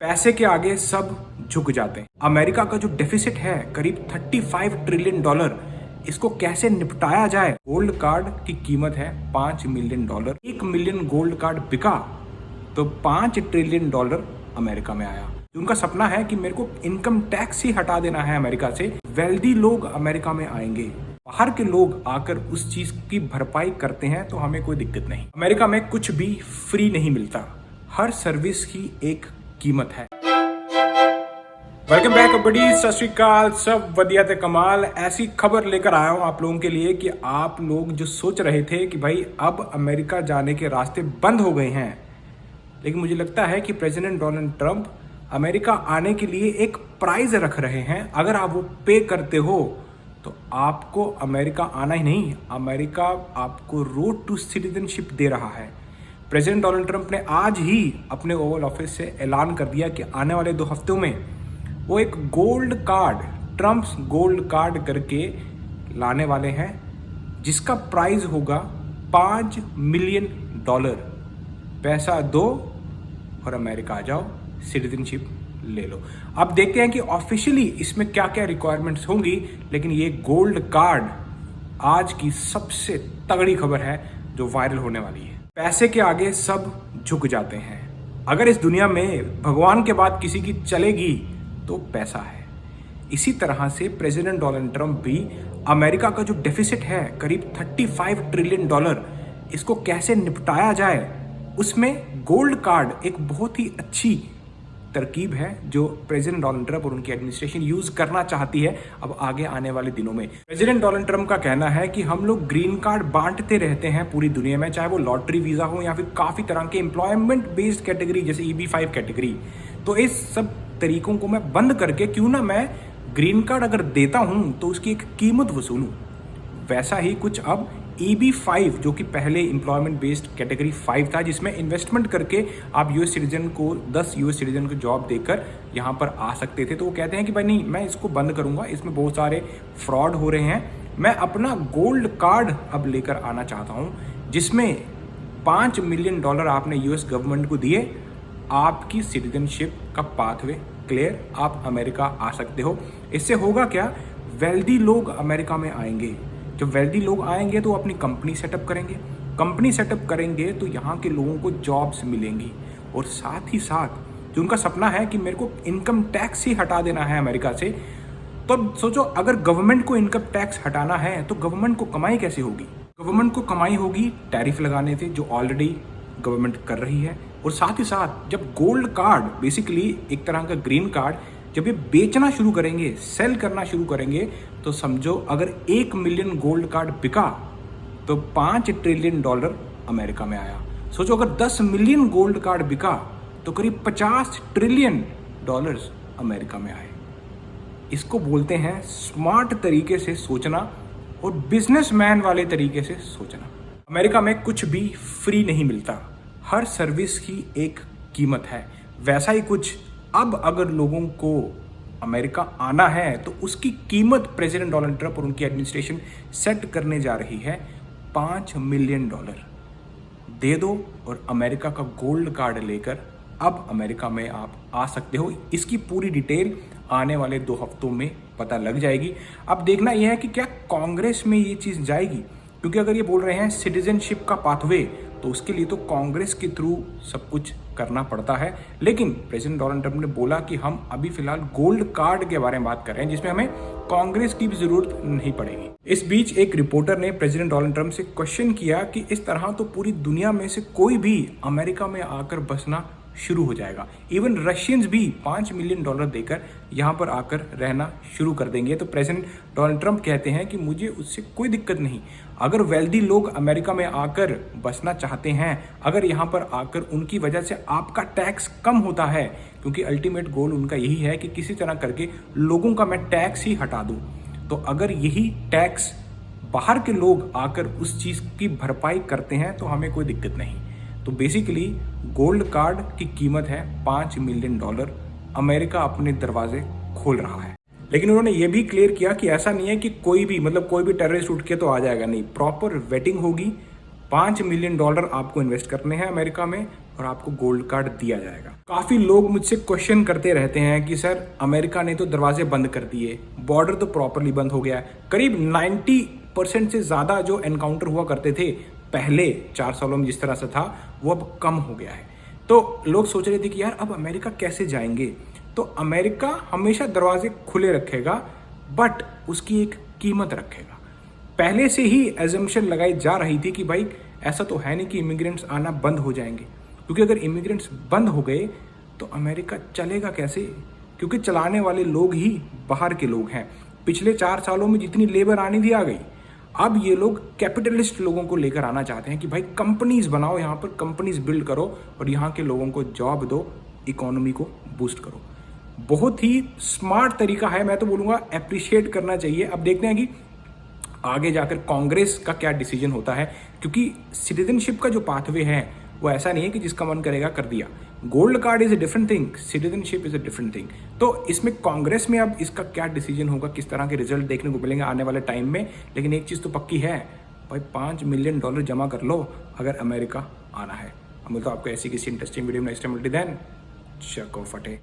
पैसे के आगे सब झुक जाते हैं। अमेरिका का जो डेफिसिट है करीब 35 ट्रिलियन डॉलर, इसको कैसे निपटाया जाए। गोल्ड कार्ड की कीमत है $5 मिलियन। 1 मिलियन गोल्ड कार्ड बिका तो $5 ट्रिलियन अमेरिका में आया। उनका सपना है कि मेरे को इनकम टैक्स ही हटा देना है अमेरिका से, वेल्दी लोग अमेरिका में आएंगे। बाहर के लोग आकर उस चीज की भरपाई करते हैं तो हमें कोई दिक्कत नहीं। अमेरिका में कुछ भी फ्री नहीं मिलता, हर सर्विस की एक कीमत है। वेलकम बैक बड़ी, सत श्री अकाल, सब वधिया ते कमाल। ऐसी खबर लेकर आया हूं आप लोगों के लिए कि आप लोग जो सोच रहे थे कि भाई अब अमेरिका जाने के रास्ते बंद हो गए हैं, लेकिन मुझे लगता है कि प्रेसिडेंट डोनाल्ड ट्रंप अमेरिका आने के लिए एक प्राइज रख रहे हैं। अगर आप वो पे करते हो तो आपको अमेरिका आना ही नहीं, अमेरिका आपको रोड टू सिटीजनशिप दे रहा है। प्रेसिडेंट डोनाल्ड ट्रंप ने आज ही अपने ओवल ऑफिस से ऐलान कर दिया कि आने वाले 2 हफ्तों में वो एक gold card, Trump's gold card करके लाने वाले हैं, जिसका प्राइस होगा $5 मिलियन। पैसा दो और अमेरिका आ जाओ, सिटीजनशिप ले लो। अब देखते हैं कि ऑफिशियली इसमें क्या क्या रिक्वायरमेंट्स होंगी, लेकिन ये गोल्ड कार्ड आज की सबसे तगड़ी खबर है जो वायरल होने वाली है। पैसे के आगे सब झुक जाते हैं। अगर इस दुनिया में भगवान के बाद किसी की चलेगी तो पैसा है। इसी तरह से प्रेसिडेंट डोनाल्ड ट्रंप भी अमेरिका का जो डेफिसिट है करीब 35 ट्रिलियन डॉलर, इसको कैसे निपटाया जाए, उसमें गोल्ड कार्ड एक बहुत ही अच्छी तरकीब है जो प्रेसिडेंट डोनाल्ड ट्रंप और उनकी एडमिनिस्ट्रेशन यूज करना चाहती है अब आगे आने वाले दिनों में। प्रेसिडेंट डोनाल्ड ट्रंप का कहना है कि हम लोग ग्रीन कार्ड बांटते रहते हैं पूरी दुनिया में, चाहे वो लॉटरी वीजा हो या फिर काफी तरह के एम्प्लॉयमेंट बेस्ड कैटेगरी जैसे EB-5 कैटेगरी। तो इस सब तरीकों को मैं बंद करके क्यों ना मैं ग्रीन कार्ड अगर देता हूं तो उसकी एक कीमत वसूलूं। वैसा ही कुछ अब EB-5 जो कि पहले एम्प्लॉयमेंट बेस्ड कैटेगरी 5 था, जिसमें इन्वेस्टमेंट करके आप US सिटीजन को 10 US सिटीजन को जॉब देकर यहाँ पर आ सकते थे। तो वो कहते हैं कि भाई नहीं, मैं इसको बंद करूँगा, इसमें बहुत सारे फ्रॉड हो रहे हैं। मैं अपना गोल्ड कार्ड अब लेकर आना चाहता हूँ, जिसमें $5 मिलियन आपने US गवर्नमेंट को दिए, आपकी सिटीजनशिप का पाथवे क्लियर, आप अमेरिका आ सकते हो। इससे होगा क्या, वेल्दी लोग अमेरिका में आएंगे। जब वेल्दी लोग आएंगे तो अपनी कंपनी सेटअप करेंगे, कंपनी सेटअप करेंगे तो यहाँ के लोगों को जॉब्स मिलेंगी, और साथ ही साथ जो उनका सपना है कि मेरे को इनकम टैक्स ही हटा देना है अमेरिका से। तो अब सोचो, अगर गवर्नमेंट को इनकम टैक्स हटाना है तो गवर्नमेंट को कमाई कैसे होगी। गवर्नमेंट को कमाई होगी टैरिफ लगाने से, जो ऑलरेडी गवर्नमेंट कर रही है। और साथ ही साथ जब गोल्ड कार्ड, बेसिकली एक तरह का ग्रीन कार्ड, जब ये बेचना शुरू करेंगे, सेल करना शुरू करेंगे, तो समझो अगर 1 मिलियन गोल्ड कार्ड बिका तो $5 ट्रिलियन अमेरिका में आया। सोचो अगर 10 मिलियन गोल्ड कार्ड बिका तो करीब $50 ट्रिलियन अमेरिका में आए। इसको बोलते हैं स्मार्ट तरीके से सोचना और बिजनेसमैन वाले तरीके से सोचना। अमेरिका में कुछ भी फ्री नहीं मिलता, हर सर्विस की एक कीमत है। वैसा ही कुछ अब अगर लोगों को अमेरिका आना है तो उसकी कीमत प्रेसिडेंट डोनाल्ड ट्रंप और उनकी एडमिनिस्ट्रेशन सेट करने जा रही है। $5 मिलियन दे दो और अमेरिका का गोल्ड कार्ड लेकर अब अमेरिका में आप आ सकते हो। इसकी पूरी डिटेल आने वाले 2 हफ्तों में पता लग जाएगी। अब देखना यह है कि क्या कांग्रेस में ये चीज़ जाएगी, क्योंकि अगर ये बोल रहे हैं सिटीजनशिप का पाथवे, तो उसके लिए तो कांग्रेस के थ्रू सब कुछ करना पड़ता है। लेकिन प्रेसिडेंट डोनाल्ड ट्रंप ने बोला कि हम अभी फिलहाल गोल्ड कार्ड के बारे में बात कर रहे हैं, जिसमें हमें कांग्रेस की भी जरूरत नहीं पड़ेगी। इस बीच एक रिपोर्टर ने प्रेसिडेंट डोनाल्ड ट्रंप से क्वेश्चन किया कि इस तरह तो पूरी दुनिया में से कोई भी अमेरिका में आकर बसना शुरू हो जाएगा, इवन रशियंस भी $5 मिलियन देकर यहाँ पर आकर रहना शुरू कर देंगे। तो प्रेसिडेंट डोनाल्ड ट्रंप कहते हैं कि मुझे उससे कोई दिक्कत नहीं, अगर वेल्दी लोग अमेरिका में आकर बसना चाहते हैं, अगर यहाँ पर आकर उनकी वजह से आपका टैक्स कम होता है, क्योंकि अल्टीमेट गोल उनका यही है कि किसी तरह करके लोगों का मैं टैक्स ही हटा दूँ। तो अगर यही टैक्स बाहर के लोग आकर उस चीज़ की भरपाई करते हैं तो हमें कोई दिक्कत नहीं। तो बेसिकली गोल्ड कार्ड की कीमत है $5 मिलियन, अमेरिका अपने दरवाजे खोल रहा है। लेकिन उन्होंने ये भी क्लियर किया कि ऐसा नहीं है कि कोई भी टेररिस्ट उठ के तो आ जाएगा, नहीं, प्रॉपर वेटिंग होगी। $5 मिलियन आपको इन्वेस्ट करने हैं अमेरिका में, और आपको गोल्ड कार्ड दिया जाएगा। काफी लोग मुझसे क्वेश्चन करते रहते हैं कि सर अमेरिका ने तो दरवाजे बंद कर दिए, बॉर्डर तो प्रॉपरली बंद हो गया है। करीब 90% से ज्यादा जो एनकाउंटर हुआ करते थे पहले 4 सालों में जिस तरह से था, वो अब कम हो गया है। तो लोग सोच रहे थे कि यार अब अमेरिका कैसे जाएंगे। तो अमेरिका हमेशा दरवाजे खुले रखेगा, बट उसकी एक कीमत रखेगा। पहले से ही एजम्पशन लगाई जा रही थी कि भाई ऐसा तो है नहीं कि इमिग्रेंट्स आना बंद हो जाएंगे, क्योंकि अगर इमिग्रेंट्स बंद हो गए तो अमेरिका चलेगा कैसे, क्योंकि चलाने वाले लोग ही बाहर के लोग हैं। पिछले 4 सालों में जितनी लेबर आनी थी आ गई। अब ये लोग कैपिटलिस्ट लोगों को लेकर आना चाहते हैं कि भाई कंपनीज बनाओ, यहाँ पर कंपनीज बिल्ड करो और यहाँ के लोगों को जॉब दो, इकोनॉमी को बूस्ट करो। बहुत ही स्मार्ट तरीका है, मैं तो बोलूँगा अप्रिशिएट करना चाहिए। अब देखते हैं कि आगे जाकर कांग्रेस का क्या डिसीजन होता है, क्योंकि सिटीजनशिप का जो पाथवे है वो ऐसा नहीं है कि जिसका मन करेगा कर दिया। Gold card is a different thing, citizenship is a different thing. तो इसमें कांग्रेस में अब इसका क्या डिसीजन होगा, किस तरह के रिजल्ट देखने को मिलेंगे आने वाले टाइम में। लेकिन एक चीज़ तो पक्की है भाई, $5 मिलियन जमा कर लो अगर अमेरिका आना है। हम तो आपको ऐसी किसी इंटरेस्टिंग वीडियो में नेक्स्ट टाइम मिलते हैं। चको फटे।